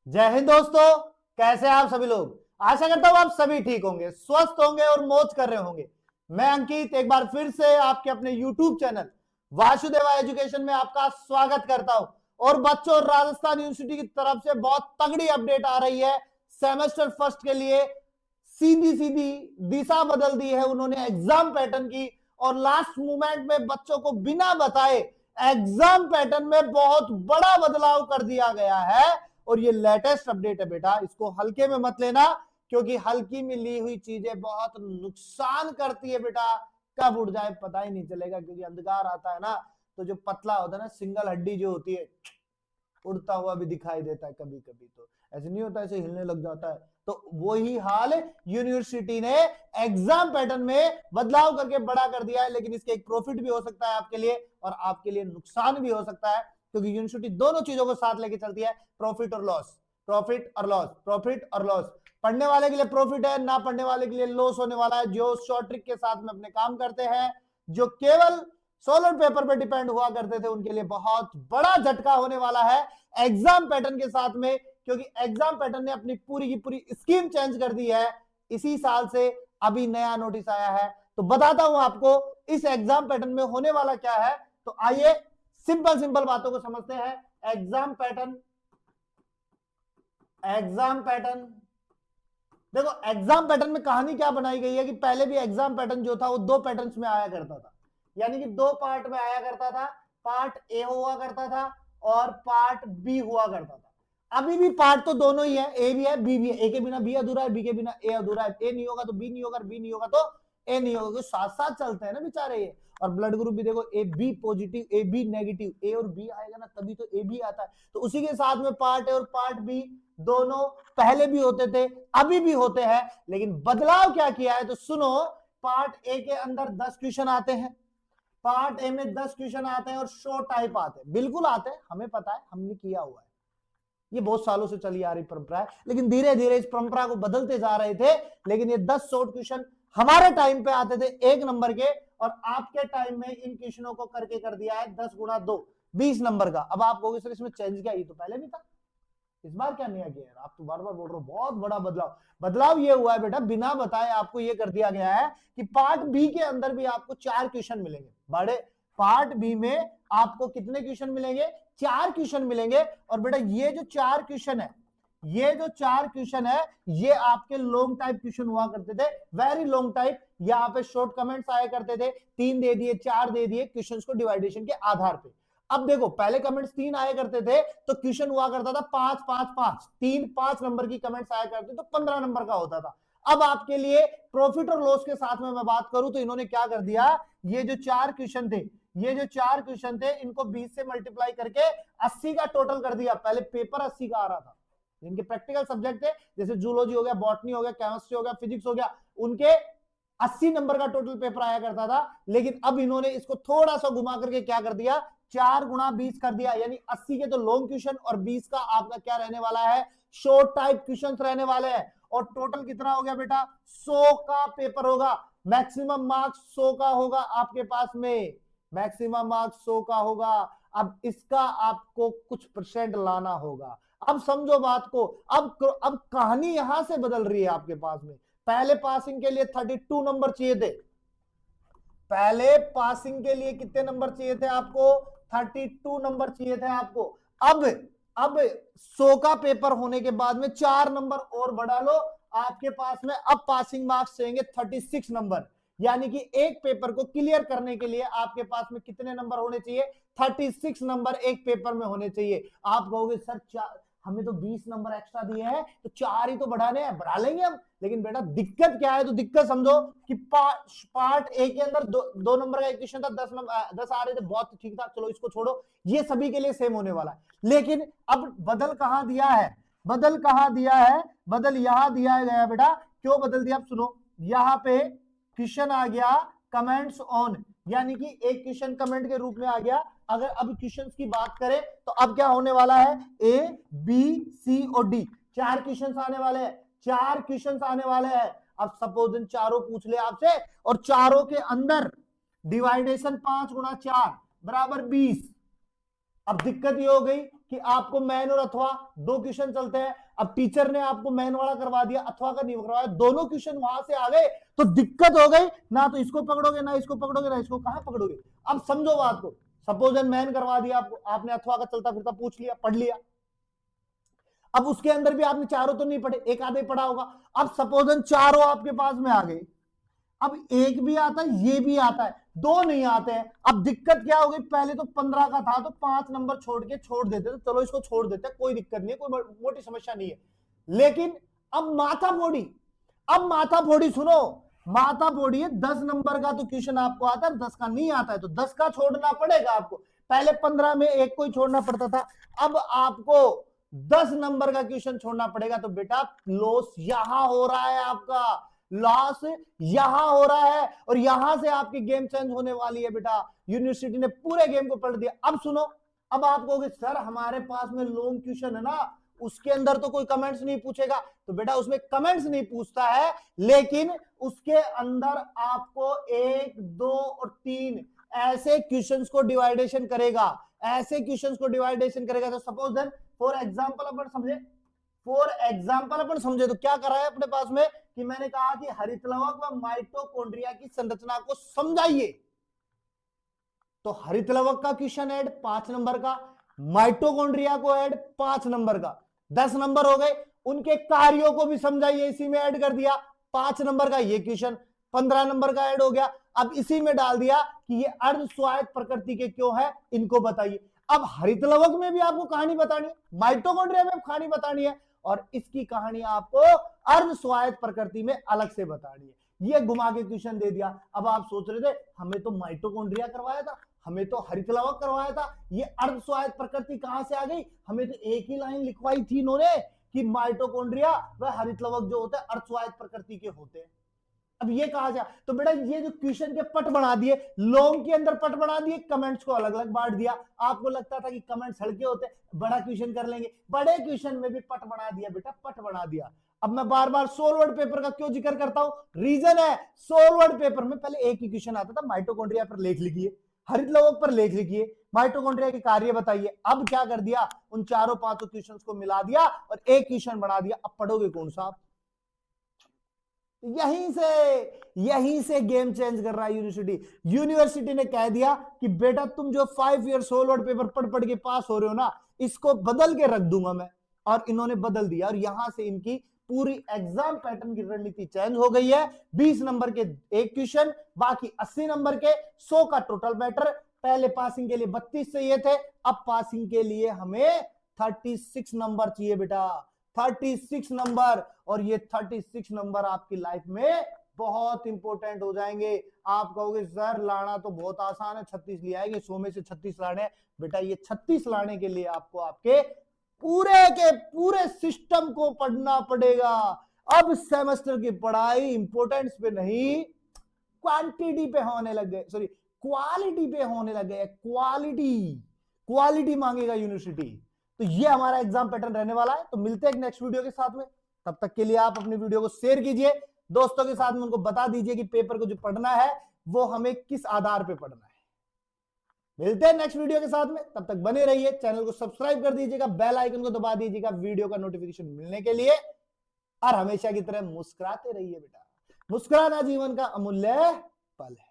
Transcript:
जय हिंद दोस्तों। कैसे हैं आप सभी लोग। आशा करता हूं आप सभी ठीक होंगे, स्वस्थ होंगे और मौज कर रहे होंगे। मैं अंकित एक बार फिर से आपके अपने YouTube चैनल वासुदेवा एजुकेशन में आपका स्वागत करता हूं। और बच्चों, राजस्थान यूनिवर्सिटी की तरफ से बहुत तगड़ी अपडेट आ रही है। सेमेस्टर फर्स्ट के लिए सीधी सीधी दिशा बदल दी है उन्होंने एग्जाम पैटर्न की, और लास्ट मोमेंट में बच्चों को बिना बताए एग्जाम पैटर्न में बहुत बड़ा बदलाव कर दिया गया है। और ये लेटेस्ट अपडेट है बेटा, इसको हल्के में मत लेना, क्योंकि हल्की में ली हुई चीजें बहुत नुकसान करती है बेटा। कब उड़ जाए पता ही नहीं चलेगा, क्योंकि अंधकार आता है ना, तो जो पतला होता है ना, सिंगल हड्डी जो होती है, उड़ता हुआ भी दिखाई देता है कभी कभी। तो ऐसे नहीं होता, ऐसे हिलने लग जाता है। तो वही हाल यूनिवर्सिटी ने एग्जाम पैटर्न में बदलाव करके बड़ा कर दिया है। लेकिन इसके एक प्रॉफिट भी हो सकता है आपके लिए, और आपके लिए नुकसान भी हो सकता है, क्योंकि यूनिवर्सिटी दोनों चीजों को साथ लेके चलती है, प्रॉफिट और लॉस, प्रॉफिट और लॉस, प्रॉफिट और लॉस। पढ़ने वाले के लिए प्रॉफिट है, ना पढ़ने वाले के लिए लॉस होने वाला है। जो शॉर्ट ट्रिक के साथ में अपने काम करते हैं, जो केवल सोलर पेपर पर डिपेंड हुआ करते थे, उनके लिए बहुत बड़ा झटका होने वाला है एग्जाम पैटर्न के साथ में, क्योंकि एग्जाम पैटर्न ने अपनी पूरी की पूरी स्कीम चेंज कर दी है। इसी साल से अभी नया नोटिस आया है, तो बताता हूं आपको इस एग्जाम पैटर्न में होने वाला क्या है। तो आइए सिंपल सिंपल बातों को समझते हैं। एग्जाम पैटर्न, एग्जाम पैटर्न देखो, एग्जाम पैटर्न में कहानी क्या बनाई गई है कि पहले भी एग्जाम पैटर्न जो था वो दो पैटर्न्स में आया करता था, यानी कि दो पार्ट में आया करता था। पार्ट ए हुआ करता था और पार्ट बी हुआ करता था। अभी भी पार्ट तो दोनों ही है, ए भी है बी भी है। ए के बिना बी अधूरा है, बी के बिना ए अधूरा है। ए नहीं होगा तो बी नहीं होगा, बी नहीं होगा तो ए नहीं होगा, साथ साथ चलते हैं ना बेचारे ये। और ब्लड ग्रुप भी देखो, A B positive, A B negative, A और बी आएगा ना तभी तो ए बी आता है। तो उसी के साथ में पार्ट ए और पार्ट बी दोनों पहले भी होते थे, अभी भी होते हैं। लेकिन बदलाव क्या किया है तो सुनो। पार्ट ए के अंदर 10 क्वेश्चन आते हैं, पार्ट ए में 10 क्वेश्चन आते हैं और शॉर्ट टाइप आते हैं। बिल्कुल आते हैं, हमें पता है, हमने किया हुआ है, ये बहुत सालों से चली आ रही परंपरा है। लेकिन धीरे धीरे इस परंपरा को बदलते जा रहे थे। लेकिन ये 10 शॉर्ट क्वेश्चन हमारे टाइम पे आते थे 1 नंबर के, और आपके टाइम में इन क्वेश्चनों को करके कर दिया है 10 गुणा 2, 20 नंबर का। अब आप कहोगे सर इसमें चेंज क्या, ये तो पहले भी था, इस बार क्या नया किया है। आप तो बार बार बोल रहे हो बहुत बड़ा बदलाव। बदलाव ये हुआ है बेटा, बिना बताए आपको ये कर दिया गया है कि पार्ट बी के अंदर भी आपको 4 क्वेश्चन मिलेंगे। बड़े पार्ट बी में आपको कितने क्वेश्चन मिलेंगे, 4 क्वेश्चन मिलेंगे। और बेटा ये जो 4 क्वेश्चन है, ये जो 4 क्वेश्चन है, ये आपके लॉन्ग टाइप क्वेश्चन हुआ करते थे, वेरी लॉन्ग टाइप। यहाँ पे शॉर्ट कमेंट्स आया करते थे, 3 दे दिए, 4 दे दिए क्वेश्चन को डिवाइडेशन के आधार पे। अब देखो, पहले कमेंट्स 3 आया करते थे तो क्वेश्चन हुआ करता था 5 5 5, 3 5 नंबर की कमेंट्स आया करते तो 15 नंबर का होता था। अब आपके लिए प्रॉफिट और लॉस के साथ में मैं बात करूं तो इन्होंने क्या कर दिया, ये जो 4 क्वेश्चन थे, ये जो 4 क्वेश्चन थे, इनको 20 से मल्टीप्लाई करके 80 का टोटल कर दिया। पहले पेपर 80 का आ रहा था, जिनके प्रैक्टिकल सब्जेक्ट थे, जैसे जूलॉजी हो गया, बॉटनी हो गया, केमिस्ट्री हो गया, फिजिक्स हो गया, उनके 80 नंबर का टोटल पेपर आया करता था। लेकिन अब इन्होंने इसको थोड़ा सा घुमा करके क्या कर दिया, 4 गुणा 20 कर दिया, यानी 80 के तो लॉन्ग क्वेश्चन और 20 का आपका क्या रहने वाला है, शॉर्ट टाइप क्वेश्चन रहने वाले हैं। और टोटल कितना हो गया बेटा, 100 का पेपर होगा। मैक्सिमम मार्क्स 100 का होगा आपके पास में, मैक्सिमम मार्क्स 100 का होगा। अब इसका आपको कुछ परसेंट लाना होगा। अब समझो बात को, अब कहानी यहां से बदल रही है आपके पास में। पहले पासिंग के लिए 32 नंबर चाहिए थे, पहले पासिंग के लिए कितने नंबर चाहिए थे आपको, 32 नंबर चाहिए थे आपको। अब 100 का पेपर होने के बाद में 4 नंबर और बढ़ा लो आपके पास में, अब पासिंग मार्क्स चाहिए 36 नंबर। यानी कि एक पेपर को क्लियर करने के लिए आपके पास में कितने नंबर होने चाहिए, 36 नंबर एक पेपर में होने चाहिए। आप कहोगे सर हमें तो 20 नंबर एक्स्ट्रा दिए हैं, तो 4 ही तो बढ़ाने हैं, बढ़ा लेंगे हम। लेकिन बेटा दिक्कत क्या है, तो दिक्कत समझो कि पार्ट ए के अंदर दो नंबर का एक क्वेश्चन था, 10 आ रहे थे, बहुत ठीक था, चलो इसको छोड़ो, ये सभी के लिए सेम होने वाला है। लेकिन अब बदल कहां दिया है, बदल कहां दिया है, बदल यहां दिया गया बेटा। क्यों बदल दिया, अब सुनो। यहां पे क्वेश्चन आ गया कमेंट्स ऑन, यानी कि एक क्वेश्चन कमेंट के रूप में आ गया। अगर अब क्वेश्चंस की बात करें तो अब क्या होने वाला है, ए बी सी और डी, 4 क्वेश्चंस आने वाले हैं, 4 क्वेश्चंस आने वाले हैं। अब सपोज इन चारों पूछ ले आपसे, और चारों के अंदर डिवाइडेशन 5 गुणा 4 बराबर 20। अब दिक्कत ये हो गई कि आपको मैन और अथवा दो क्वेश्चन चलते हैं। अब टीचर ने आपको मैन वाला करवा दिया, अथवा का नहीं करवाया, दोनों क्वेश्चन वहां से आ गए तो दिक्कत हो गई, ना तो इसको पकड़ोगे ना इसको पकड़ोगे ना इसको, कहां पकड़ोगे। अब समझो बात को, सपोज मैन करवा दिया आपको, आपने अथवा का चलता फिरता पूछ लिया, पढ़ लिया। अब उसके अंदर भी आपने चारों तो नहीं पढ़े, एक आधे पढ़ा होगा। अब सपोज चारों आपके पास में आ गए, अब एक भी आता है ये भी आता है, दो नहीं आते हैं। अब दिक्कत क्या हो गई, पहले तो 15 का था तो 5 नंबर छोड़ देते, तो चलो इसको छोड़ देते हैं, कोई दिक्कत नहीं है, कोई मोटी समस्या नहीं है। लेकिन अब माथा फोड़ी सुनो, माथा फोड़ी है 10 नंबर का तो क्वेश्चन आपको आता है, 10 का नहीं आता है, तो 10 का छोड़ना पड़ेगा आपको। पहले 15 में एक को ही छोड़ना पड़ता था, अब आपको 10 नंबर का क्वेश्चन छोड़ना पड़ेगा। तो बेटा लॉस यहां हो रहा है, आपका लॉस यहां हो रहा है, और यहां से आपकी गेम चेंज होने वाली है बेटा। यूनिवर्सिटी ने पूरे गेम को पलट दिया। अब सुनो, अब आप कहोगे सर हमारे पास में लॉन्ग क्वेश्चन है ना, उसके अंदर तो कोई कमेंट्स नहीं पूछेगा। तो बेटा उसमें कमेंट्स नहीं पूछता है, लेकिन उसके अंदर आपको 1, 2 और 3 ऐसे क्वेश्चंस को डिवाइडेशन करेगा, ऐसे क्वेश्चंस को डिवाइडेशन करेगा। तो सपोज देन फॉर एग्जांपल अपन समझे तो क्या कर रहा है अपने पास में, कि मैंने कहा कि हरितलवक व माइटोकॉन्ड्रिया की संरचना को समझाइए। तो हरितलवक का क्वेश्चन ऐड 5 नंबर का, माइटोकॉन्ड्रिया को ऐड 5 नंबर का, 10 नंबर हो गए। उनके कार्यों को भी समझाइए, इसी में ऐड कर दिया 5 नंबर का ये क्वेश्चन, 15 नंबर का ऐड हो गया। अब इसी में डाल दिया कि ये अर्ध स्वायत्त प्रकृति के क्यों है, इनको बताइए। अब हरितलवक में भी आपको कहानी बतानी है, माइटोकॉन्ड्रिया में कहानी बतानी है, और इसकी कहानी आपको अर्ध स्वायत्त प्रकृति में अलग से बतानी है। ये घुमा के क्वेश्चन दे दिया। अब आप सोच रहे थे हमें तो माइटोकॉन्ड्रिया करवाया था, हमें तो हरितलवक करवाया था, ये अर्ध स्वायत्त प्रकृति कहां से आ गई। हमें तो एक ही लाइन लिखवाई थी इन्होंने कि माइटोकॉन्ड्रिया व हरितलवक जो होता है अर्ध स्वायत्त प्रकृति के होते हैं। अब ये कहा जाए तो बेटा ये जो क्वेश्चन के पट बना दिए, लॉन्ग के अंदर पट बना दिए, कमेंट्स को अलग अलग बांट दिया। आपको लगता था कि कमेंट्स हल्के होते, बड़ा क्वेश्चन कर लेंगे, बड़े क्वेश्चन में भी पट बना दिया बेटा, पट बना दिया। अब मैं बार बार 16 वर्ड पेपर का क्यों जिक्र करता हूं, रीजन है 16 वर्ड पेपर में पहले एक ही क्वेश्चन आता था, माइटोकॉन्ड्रिया पर लेख लिखिए, हरितलवक पर लेख लिखिए, माइटोकॉन्ड्रिया के कार्य बताइए। अब क्या कर दिया, उन चारों पांचों क्वेश्चंस को मिला दिया और एक क्वेश्चन बना दिया। अब पढ़ोगे कौन सा आप, यहीं से गेम चेंज कर रहा है यूनिवर्सिटी ने कह दिया कि बेटा तुम जो 5 ईयर 16 वर्ड पेपर पढ़ पढ़ के पास हो रहे हो ना, इसको बदल के रख दूंगा मैं। और इन्होंने बदल दिया, और यहां से इनकी पूरी एग्जाम पैटर्न की रणनीति चेंज हो गई है। 20 नंबर के एक क्वेश्चन, बाकी 80 नंबर के, 100 का टोटल मैटर। पहले पासिंग के लिए 32 चाहिए थे, अब पासिंग के लिए हमें 36 नंबर चाहिए बेटा, 36 नंबर। और ये 36 नंबर आपकी लाइफ में बहुत इंपॉर्टेंट हो जाएंगे। आप कहोगे सर लाना तो बहुत आसान है, 36 ले आएंगे, 100 में से 36 लाने। बेटा ये 36 लाने के लिए आपको आपके पूरे के पूरे सिस्टम को पढ़ना पड़ेगा। अब सेमेस्टर की पढ़ाई इंपोर्टेंस पे नहीं, क्वांटिटी पे होने लग गए, सॉरी क्वालिटी पे होने लग गए। क्वालिटी मांगेगा यूनिवर्सिटी। तो ये हमारा एग्जाम पैटर्न रहने वाला है। तो मिलते हैं नेक्स्ट वीडियो के साथ में, तब तक के लिए आप अपनी वीडियो को शेयर कीजिए, दोस्तों के साथ में उनको बता दीजिए कि पेपर को जो पढ़ना है वो हमें किस आधार पे पढ़ना है। मिलते हैं नेक्स्ट वीडियो के साथ में, तब तक बने रहिए, चैनल को सब्सक्राइब कर दीजिएगा, बेल आइकन को दबा दीजिएगा वीडियो का नोटिफिकेशन मिलने के लिए, और हमेशा की तरह मुस्कुराते रहिए बेटा। मुस्कुराना जीवन का अमूल्य पल है।